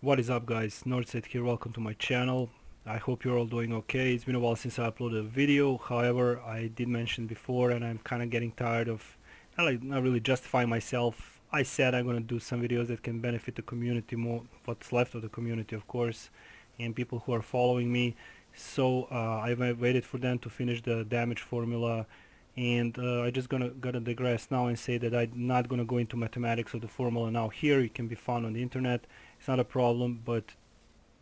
What is up, guys? Northside here. Welcome to my channel. I hope you're all doing okay. It's been a while since I uploaded a video. However, I did mention before and I'm kind of getting tired of not really justifying myself. I said I'm going to do some videos that can benefit the community, more what's left of the community, of course, and people who are following me. So I waited for them to finish the damage formula, and I just gotta digress now and say that I'm not gonna go into mathematics of the formula now. Here it can be found on the internet. It's not a problem, but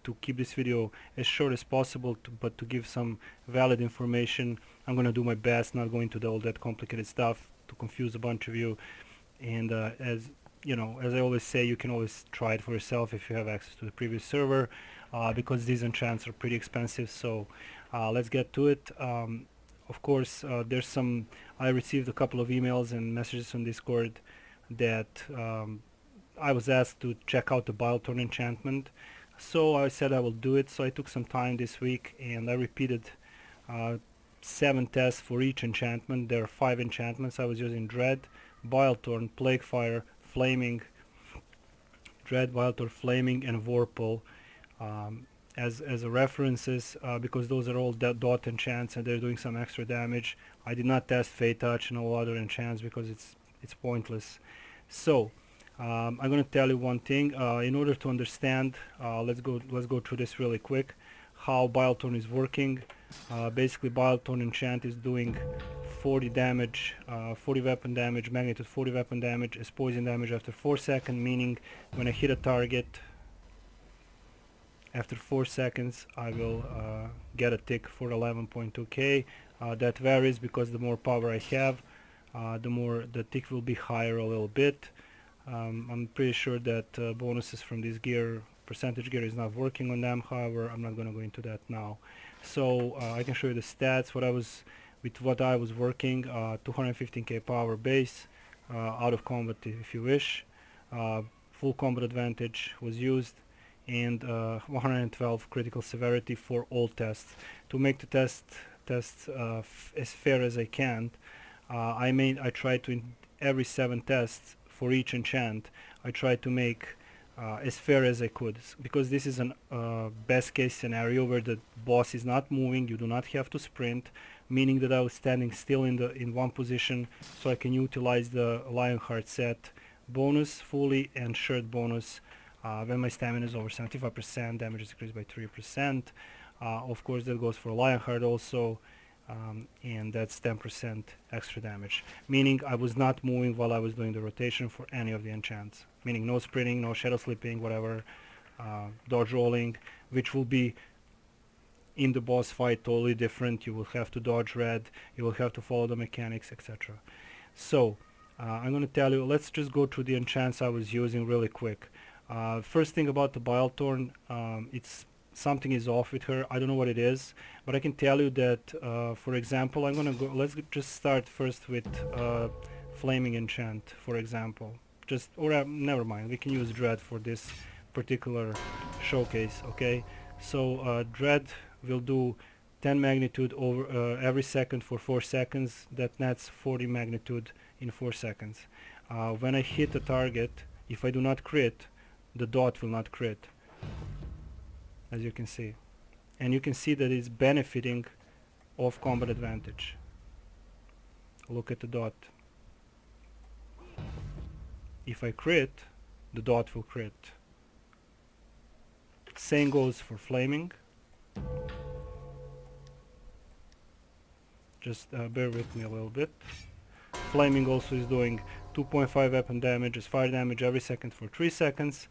to keep this video as short as possible, but to give some valid information, I'm gonna do my best, not go into all that complicated stuff to confuse a bunch of you. And as you know, as I always say, you can always try it for yourself if you have access to the previous server, because these enchants are pretty expensive. So let's get to it. Of course, there's some. I received a couple of emails and messages on Discord that I was asked to check out the Bilethorn enchantment. So I said I will do it. So I took some time this week and I repeated 7 tests for each enchantment. There are 5 enchantments. I was using Dread, Bilethorn, Plaguefire, Flaming, Dread, Bilethorn, Flaming, and Vorpal as a references, because those are all DoT enchants and they're doing some extra damage. I did not test feytouched and all other enchants because it's pointless. So I'm going to tell you one thing. In order to understand, let's go through this really quick. How Bilethorn is working. Basically, Bilethorn enchant is doing 40 damage, 40 weapon damage, magnitude 40 weapon damage, as poison damage after 4 seconds. Meaning, when I hit a target, after 4 seconds, I will get a tick for 11.2k. That varies because the more power I have, the more the tick will be higher a little bit. I'm pretty sure that bonuses from this gear, percentage gear, is not working on them. However, I'm not going to go into that now. So I can show you the stats. What I was working, 215k power base, out of combat if you wish. Full combat advantage was used, and 112 critical severity for all tests. To make the tests as fair as I can, I tried to, in every 7 tests for each enchant, I tried to make as fair as I could, because this is an best case scenario where the boss is not moving. You do not have to sprint, meaning that I was standing still in one position, so I can utilize the Lionheart set bonus fully and shirt bonus when my stamina is over 75%, damage is increased by 3%. Of course, that goes for Lionheart also. And that's 10% extra damage, meaning I was not moving while I was doing the rotation for any of the enchants, meaning no sprinting, no shadow slipping, whatever, dodge rolling, which will be in the boss fight totally different. You will have to dodge red, you will have to follow the mechanics, etc. So I'm going to tell you, let's just go through the enchants I was using really quick. First thing about the Bilethorn, it's something is off with her. I don't know what it is, but I can tell you that, for example, let's just start first with Flaming Enchant, for example. Never mind, we can use Dread for this particular showcase, okay? So Dread will do 10 magnitude over every second for 4 seconds. That nets 40 magnitude in 4 seconds. When I hit a target, if I do not crit, the DoT will not crit, as you can see, and you can see that it's benefiting of combat advantage. Look at the DoT. If I crit, the DoT will crit. Same goes for Flaming. Just bear with me a little bit. Flaming also is doing 2.5 weapon damage as fire damage every second for 3 seconds.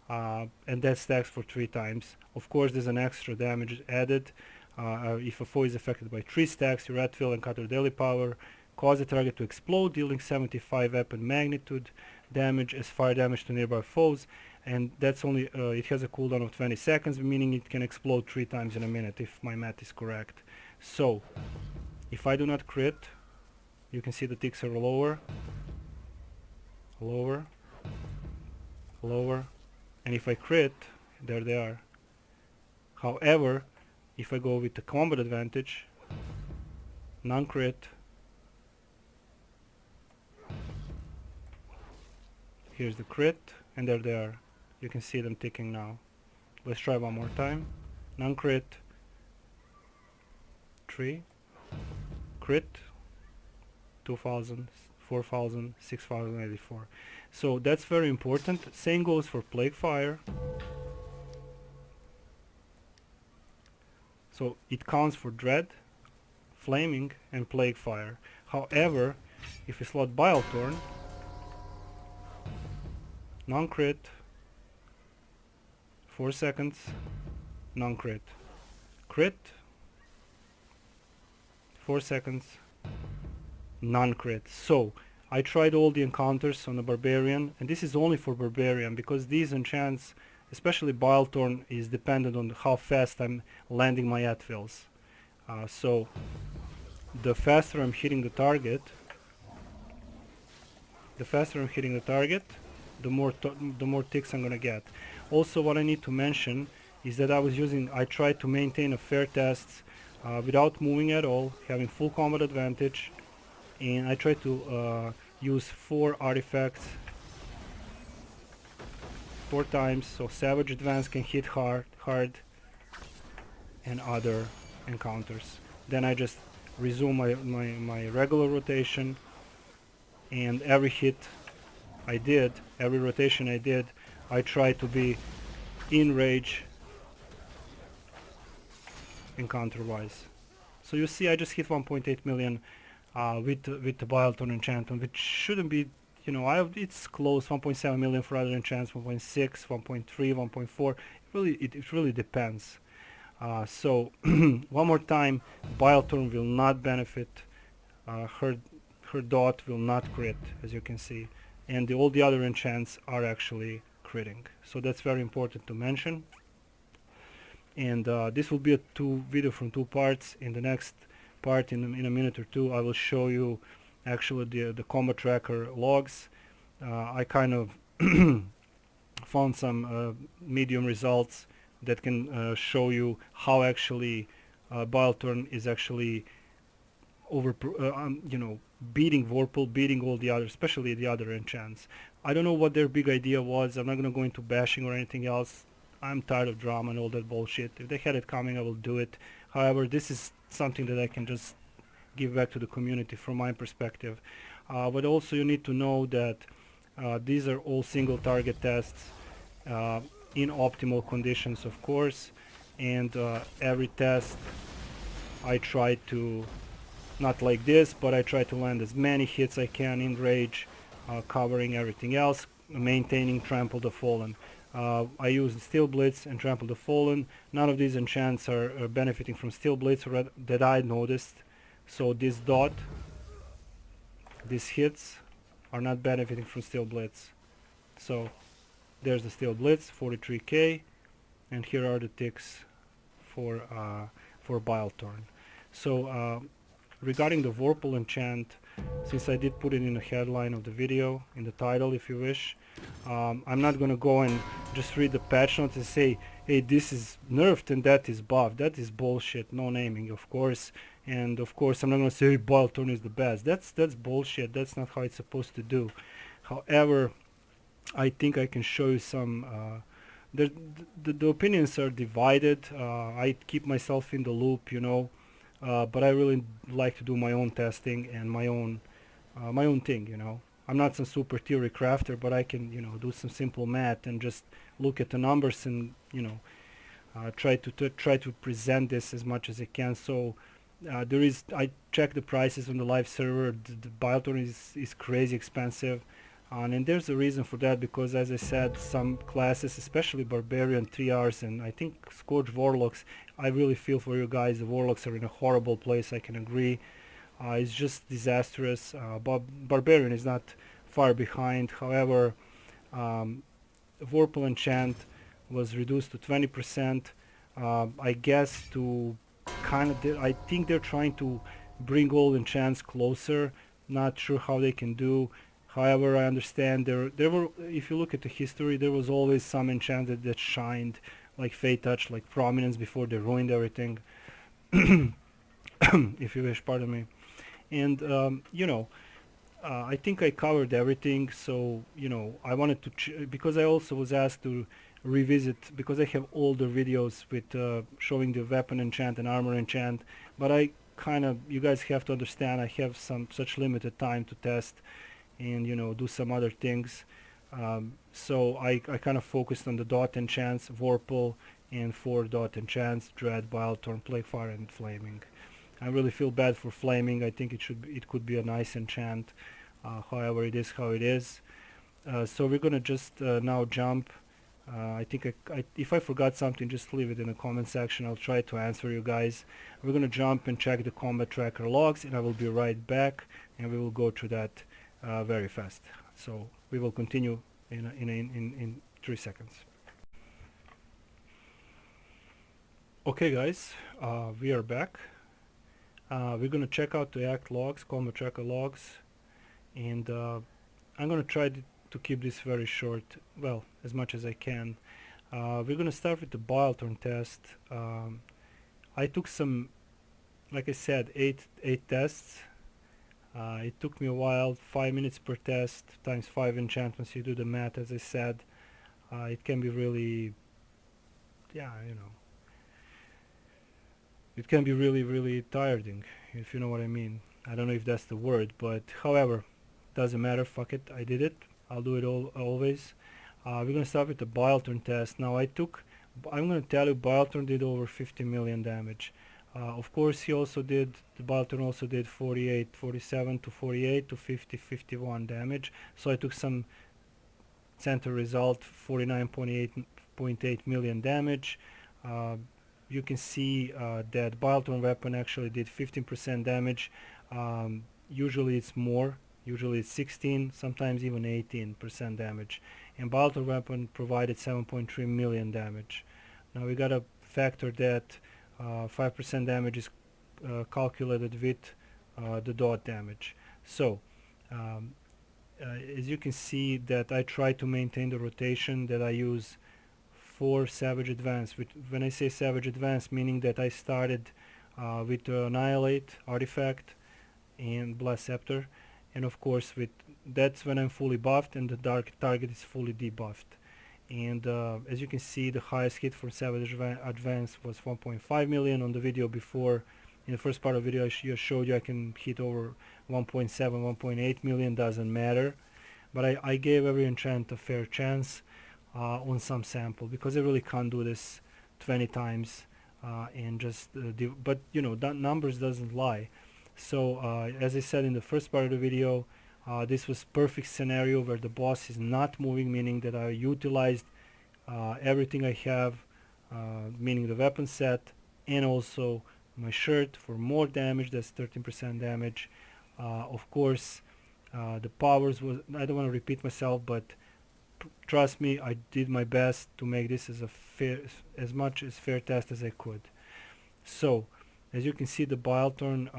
And that stacks for 3 times. Of course, there's an extra damage added. If a foe is affected by 3 stacks, your Atfill and Cutter daily power cause the target to explode, dealing 75 weapon magnitude damage as fire damage to nearby foes. And that's only, it has a cooldown of 20 seconds, meaning it can explode 3 times in a minute, if my math is correct. So, if I do not crit, you can see the ticks are lower, lower, lower. And if I crit, there they are. However, if I go with the combat advantage, non-crit, here's the crit, and there they are. You can see them ticking now. Let's try one more time. Non-crit. 3. Crit. 2000, 4000, 6084. So that's very important. Same goes for plaguefire. So it counts for dread, flaming, and plaguefire. However, if you slot Bilethorn, non-crit, 4 seconds, non-crit, crit, 4 seconds, non-crit. So I tried all the encounters on the Barbarian, and this is only for Barbarian because these enchants, especially Bilethorn, is dependent on how fast I'm landing my Atfils. So the faster I'm hitting the target, the more ticks I'm gonna get. Also, what I need to mention is that I tried to maintain a fair test without moving at all, having full combat advantage, and I tried to use 4 artifacts 4 times, so Savage Advance can hit hard, and other encounters. Then I just resume my regular rotation, and every rotation I did, I try to be in rage encounter-wise. So you see I just hit 1.8 million with the Bilethorn enchantment, which shouldn't be, you know, it's close. 1.7 million for other enchants, 1.6, 1.3, 1.4. It really depends. So one more time, Bilethorn will not benefit. Her DoT will not crit, as you can see, and all the other enchants are actually critting. So that's very important to mention. And this will be a video from 2 parts. In the next part, in a minute or 2, I will show you actually the combat tracker logs. I kind of found some medium results that can show you how actually Bilethorn is actually beating Vorpal, beating all the others, especially the other enchants. I don't know what their big idea was. I'm not going to go into bashing or anything else. I'm tired of drama and all that bullshit. If they had it coming, I will do it. However, this is something that I can just give back to the community from my perspective. But also you need to know that these are all single target tests in optimal conditions, of course, and every test I try to, not like this, but I try to land as many hits I can in rage, covering everything else, maintaining Trample the Fallen. I use Steel Blitz and Trample the Fallen. None of these enchants are benefiting from Steel Blitz that I noticed. So this DoT, these hits are not benefiting from Steel Blitz. So there's the Steel Blitz, 43k, and here are the ticks for Bilethorn. So regarding the Vorpal enchant, since I did put it in the headline of the video, in the title if you wish, I'm not gonna go and just read the patch notes and say, hey, this is nerfed and that is buffed. That is bullshit. No naming, of course. And of course I'm not gonna say, hey, Bilethorn is the best. That's bullshit. That's not how it's supposed to do. However, I think I can show you some the opinions are divided. I keep myself in the loop, you know, but I really like to do my own testing and my own thing, you know. I'm not some super theory crafter, but I can, you know, do some simple math and just look at the numbers and, you know, try to present this as much as I can. So I check the prices on the live server. The Bilethorn is crazy expensive. And there's a reason for that, because as I said, some classes, especially Barbarian, 3 hours, and I think Scourge Warlocks, I really feel for you guys. The Warlocks are in a horrible place, I can agree. It's just disastrous. But Barbarian is not far behind. However, Vorpal enchant was reduced to 20%. I guess to kind of, I think they're trying to bring all enchants closer. Not sure how they can do. However, I understand there were, if you look at the history, there was always some enchants that shined, like feytouched, like Prominence, before they ruined everything. If you wish, pardon me. And you know, I think I covered everything. So, you know, I wanted to because I also was asked to revisit, because I have older videos with showing the weapon enchant and armor enchant, but I kind of, you guys have to understand, I have such limited time to test and, you know, do some other things. So I kind of focused on the DoT enchants, Vorpal, and 4 DoT enchants, Dread, Bilethorn, Plaguefire, and Flaming. I really feel bad for Flaming. I think it could be a nice enchant. However, it is how it is. So we're gonna just now jump. I think if I forgot something, just leave it in the comment section. I'll try to answer you guys. We're gonna jump and check the combat tracker logs, and I will be right back, and we will go through that very fast. So we will continue in 3 seconds. Okay, guys, we are back. We're gonna check out the act logs, combat tracker logs, and I'm gonna try to keep this very short, well, as much as I can. We're gonna start with the Bilethorn test. I took some, like I said, eight tests. It took me a while, 5 minutes per test times 5 enchantments. You do the math, as I said. It can be really, yeah, you know, it can be really tiring, if you know what I mean. I don't know if that's the word, but however, doesn't matter, fuck it, I did it. I'll do it always. We're gonna start with the Bilethorn test. Now I'm gonna tell you, Bilethorn did over 50 million damage. Of course, the Bilethorn also did 47 to 48 to 50, 51 damage. So I took some center result, 49.8 million damage. You can see that Bilethorn weapon actually did 15% damage. Usually it's more. Usually it's 16, sometimes even 18% damage. And Bilethorn weapon provided 7.3 million damage. Now we gotta factor that 5% damage is calculated with the DoT damage. So as you can see that I try to maintain the rotation, that I use 4 Savage Advance. When I say Savage Advance, meaning that I started with the Annihilate artifact and Blast Scepter, and of course that's when I'm fully buffed and the dark target is fully debuffed. And as you can see, the highest hit from Savage Advance was 1.5 million. On the video before, in the first part of the video, I showed you I can hit over 1.7, 1.8 million, doesn't matter. But I gave every enchant a fair chance on some sample, because I really can't do this 20 times and just but you know, that numbers doesn't lie. So as I said in the first part of the video, this was perfect scenario where the boss is not moving, meaning that I utilized everything I have, meaning the weapon set and also my shirt for more damage. That's 13% damage. Of course, the powers was, I don't want to repeat myself, but trust me, I did my best to make this as much as fair test as I could. So as you can see, the Bilethorn,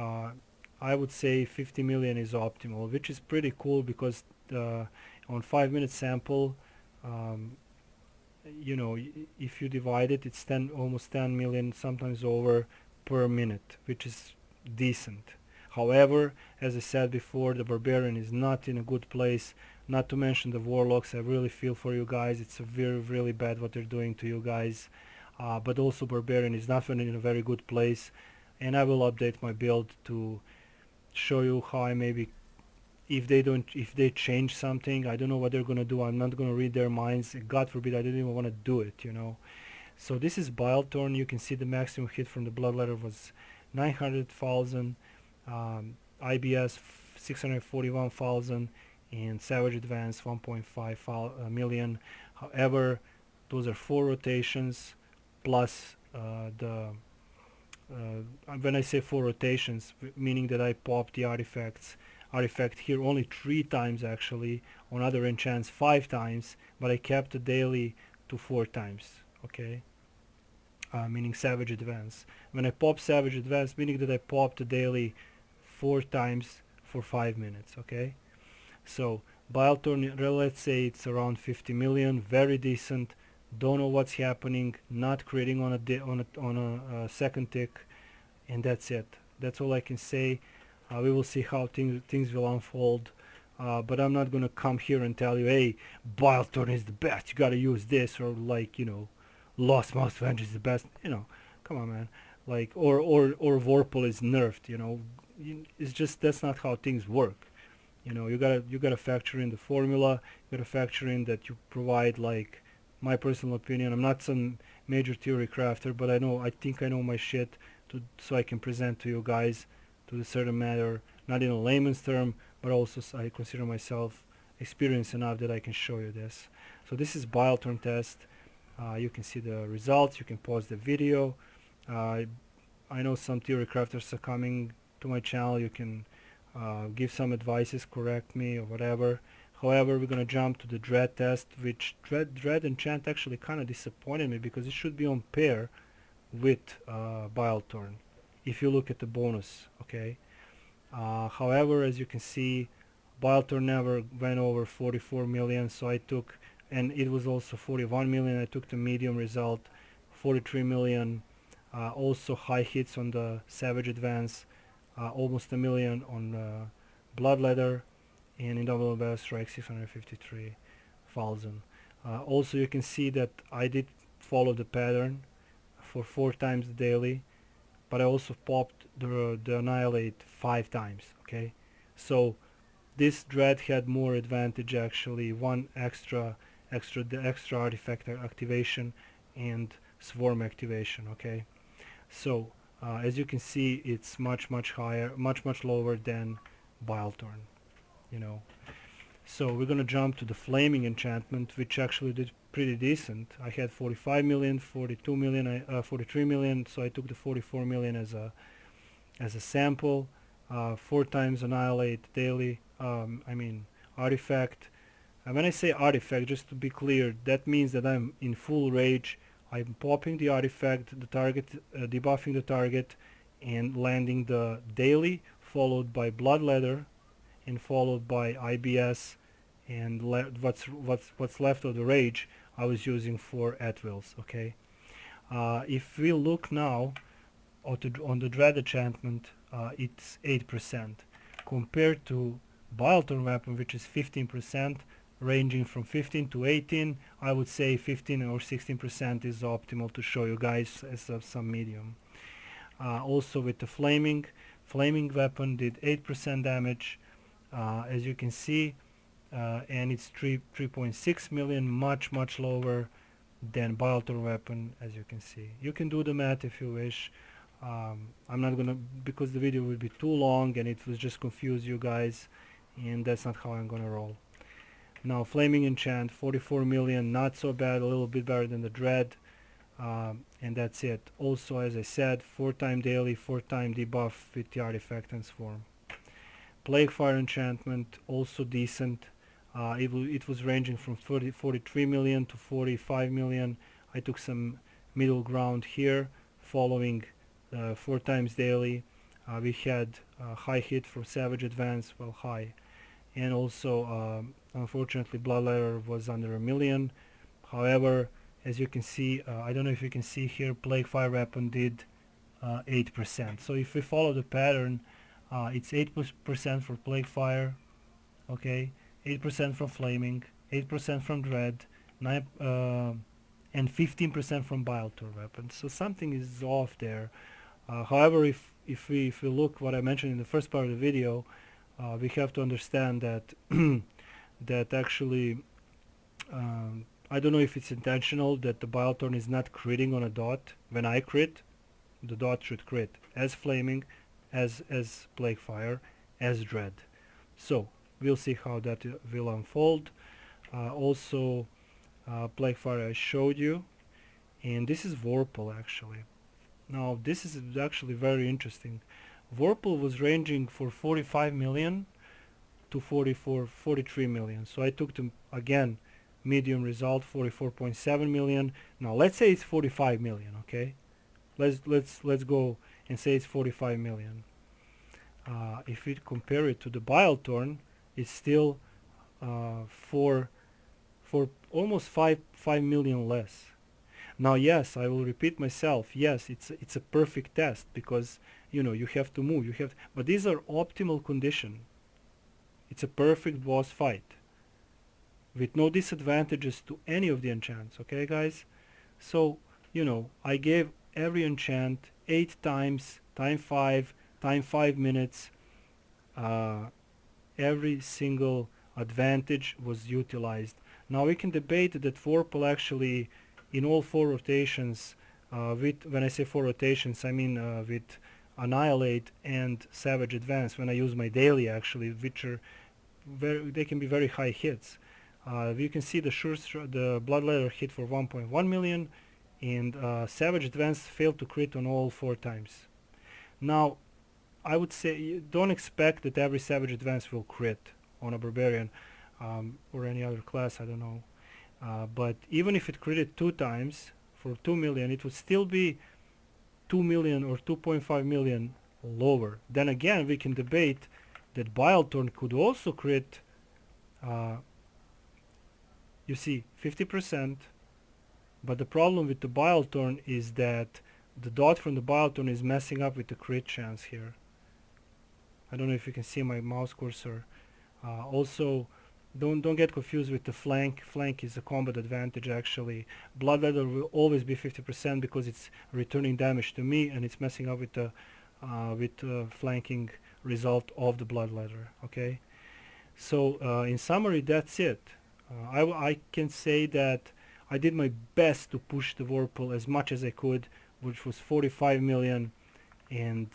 I would say 50 million is optimal, which is pretty cool, because on 5-minute sample, you know, if you divide it, it's almost 10 million, sometimes over, per minute, which is decent. However, as I said before, the Barbarian is not in a good place, not to mention the Warlocks. I really feel for you guys. It's really bad what they're doing to you guys. But also Barbarian is not in a very good place, and I will update my build to show you how I maybe, if they change something, I don't know what they're gonna do. I'm not gonna read their minds. God forbid, I didn't even want to do it, you know. So this is Bilethorn. You can see the maximum hit from the Bloodletter was 900,000, IBS 641,000, and Savage Advance 1.5 million. However, those are 4 rotations plus when I say 4 rotations, meaning that I popped the artifact here only 3 times, actually, on other enchants 5 times, but I kept the daily to 4 times, okay? Meaning Savage Advance. When I pop Savage Advance, meaning that I popped the daily 4 times for 5 minutes, okay? So Bilethorn, let's say it's around 50 million, very decent. Don't know what's happening, not creating on a second tick, and that's it. That's all I can say. We will see how things will unfold. but I'm not gonna come here and tell you, hey, Bilethorn is the best, you gotta use this, or like, you know, Lost Mouse Venge is the best, you know, come on, man. Like, or Vorpal is nerfed, you know. It's just, that's not how things work. You know, you gotta factor in the formula. You gotta factor in that you provide, like, my personal opinion. I'm not some major theory crafter, but I think I know my shit, so I can present to you guys to a certain matter, not in a layman's term, but also I consider myself experienced enough that I can show you this. So this is Bilethorn test. You can see the results. You can pause the video. Uh, I know some theory crafters are coming to my channel. You can give some advices, correct me or whatever. However, we're gonna jump to the Dread test, which Dread Enchant actually kind of disappointed me because it should be on pair with Bilethorn if you look at the bonus, okay? However, as you can see, Bilethorn never went over 44 million, so I took, and it was also 41 million, I took the medium result, 43 million, also high hits on the Savage Advance, almost a million on Blood Leather, and in Double Best Strike 653,000. Also you can see that I did follow the pattern for 4 times the daily, but I also popped the Annihilate 5 times, okay? So this Dread had more advantage actually, one extra artifact activation and swarm activation, okay? So as you can see, it's much higher, much lower than Bilethorn, you know. So we're gonna jump to the Flaming Enchantment, which actually did pretty decent. I had 45 million, 42 million, 43 million, so I took the 44 million as a sample. 4 times Annihilate daily, I mean artifact. And when I say artifact, just to be clear, that means that I'm in full rage. I'm popping the artifact, the target, debuffing the target, and landing the daily, followed by Blood Leather, and followed by IBS, and what's left of the rage I was using for at-wills, okay? If we look now on the Dread enchantment, it's 8% compared to Bilethorn weapon, which is 15%, ranging from 15 to 18. I would say 15 or 16% is optimal to show you guys as some medium. Also with the flaming weapon did 8% damage, as you can see, and it's 3.6 million, much lower than Bilethorn weapon, as you can see. You can do the math if you wish. I'm not gonna, because the video will be too long and it will just confuse you guys, and that's not how I'm gonna roll. Now Flaming Enchant, 44 million, not so bad, a little bit better than the Dread, and that's it. Also, as I said, 4-time daily, 4-time debuff with the artifact and swarm. Plaguefire enchantment, also decent. It was ranging from 43 million to 45 million. I took some middle ground here, following 4 times daily. We had high hit for Savage Advance, well, high, and also unfortunately Blood Leather was under a million. However, as you can see, I don't know if you can see here, Plaguefire weapon did 8%. So if we follow the pattern, it's 8% for Plaguefire, okay, 8% from Flaming, 8% from Dread, and 15% from Bilethorn weapon. So something is off there. However, if we look what I mentioned in the first part of the video, we have to understand that that actually, I don't know if it's intentional that the Bilethorn is not critting on a DoT. When I crit, the DoT should crit as Flaming, as Plaguefire, as Dread. So we'll see how that will unfold. Also, Plaguefire I showed you, and this is Vorpal actually. Now this is actually very interesting. Vorpal was ranging for 45 million to 43 million. So I took the, again, medium result, 44.7 million. Now let's say it's 45 million, okay? Let's go and say it's 45 million. If we compare it to the Bilethorn, it's still for almost 5 million less. Now yes, I will repeat myself, yes, it's a perfect test, because you know you have to move, but these are optimal condition. It's a perfect boss fight with no disadvantages to any of the enchants, okay guys? So, you know, I gave every enchant 8 times, time 5 minutes. Every single advantage was utilized. Now we can debate that Vorpal actually, in all 4 rotations, when I say 4 rotations, I mean with Annihilate and Savage Advance, when I use my daily actually, which are they can be very high hits. You can see the Bloodletter hit for 1.1 million, and Savage Advance failed to crit on all 4 times. Now, I would say don't expect that every Savage Advance will crit on a Barbarian or any other class, I don't know. But even if it critted 2 times for 2 million, it would still be 2 million or 2.5 million lower. Then again, we can debate that Bilethorn could also crit, you see, 50%. But the problem with the Bilethorn is that the DoT from the Bilethorn is messing up with the crit chance here. I don't know if you can see my mouse cursor. Also, don't get confused with the flank. Flank is a combat advantage actually. Bloodletter will always be 50% because it's returning damage to me, and it's messing up with the flanking result of the Bloodletter. Okay. So in summary, that's it. I can say that I did my best to push the Vorpal as much as I could, which was 45 million, and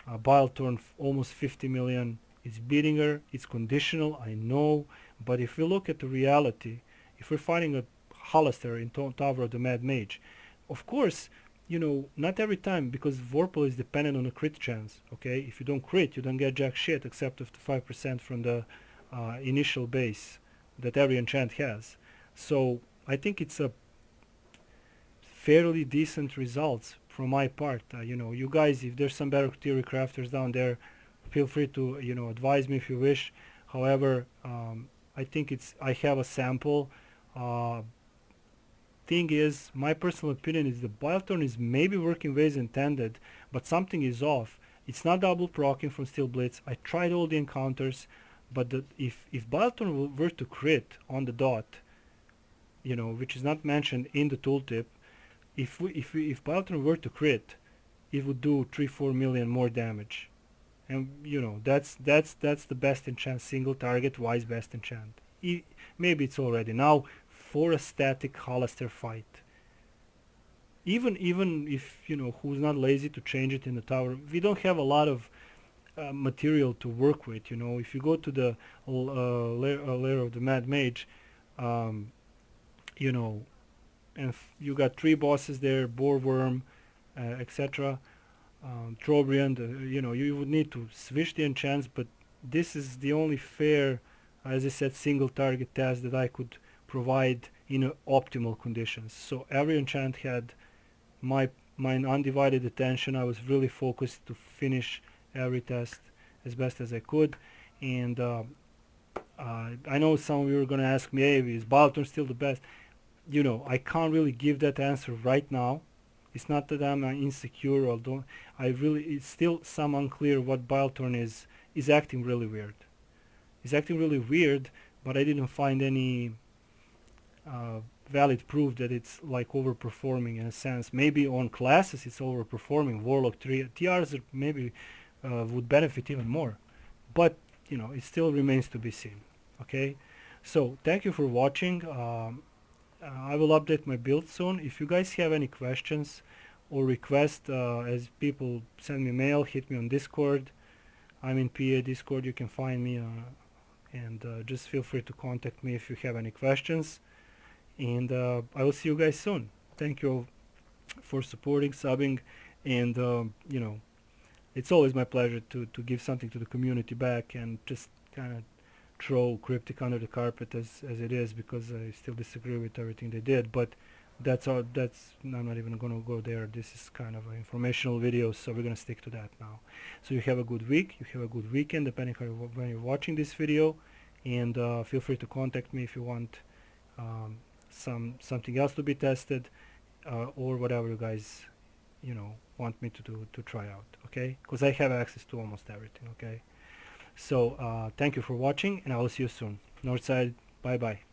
Bilethorn almost 50 million. It's beating her. It's conditional, I know, but if we look at the reality, if we're fighting a Hollister in Tower of the Mad Mage, of course, you know, not every time, because Vorpal is dependent on a crit chance. Okay, if you don't crit, you don't get jack shit except of the 5% from the initial base that every enchant has. So I think it's a fairly decent results from my part. You know, you guys, if there's some better theory crafters down there, feel free to, you know, advise me if you wish. However, I think I have a sample. Thing is, my personal opinion is the Bilethorn is maybe working ways intended, but something is off. It's not double proccing from Steel Blitz. I tried all the encounters, but if Bilethorn were to crit on the DoT, you know, which is not mentioned in the tooltip, if Bilethorn were to crit, it would do 3-4 million more damage, and you know that's the best enchant, single target wise best enchant. Maybe it's already now for a static Hollister fight. Even if, you know, who's not lazy to change it in the tower, we don't have a lot of material to work with. You know, if you go to the lair of the Mad Mage, you know, and you got 3 bosses there, Boreworm, etc. Trobriand, you know, you would need to switch the enchants, but this is the only fair, as I said, single target task that I could provide in optimal conditions. So every enchant had my undivided attention. I was really focused to finish every test as best as I could. And I know some of you are going to ask me, hey, is Bilethorn still the best? You know, I can't really give that answer right now. It's not that I'm insecure or don't. It's still some unclear what Bilethorn is acting really weird. It's acting really weird, but I didn't find any valid proof that it's like overperforming in a sense. Maybe on classes it's overperforming. Warlock TRs are maybe would benefit even more, but you know, it still remains to be seen. Okay, so thank you for watching. I will update my build soon. If you guys have any questions or requests, as people send me mail, hit me on Discord. I'm in PA Discord. You can find me, and just feel free to contact me if you have any questions. And I will see you guys soon. Thank you all for supporting, subbing, and you know, it's always my pleasure to give something to the community back, and just kind of throw Cryptic under the carpet as it is, because I still disagree with everything they did. But that's all. I'm not even going to go there. This is kind of an informational video, so we're going to stick to that now. So you have a good week. You have a good weekend, depending on when you're watching this video. And feel free to contact me if you want something else to be tested, or whatever you guys, you know, want me to try out. Okay, because I have access to almost everything. Okay. So thank you for watching, and I will see you soon. Northside, bye bye.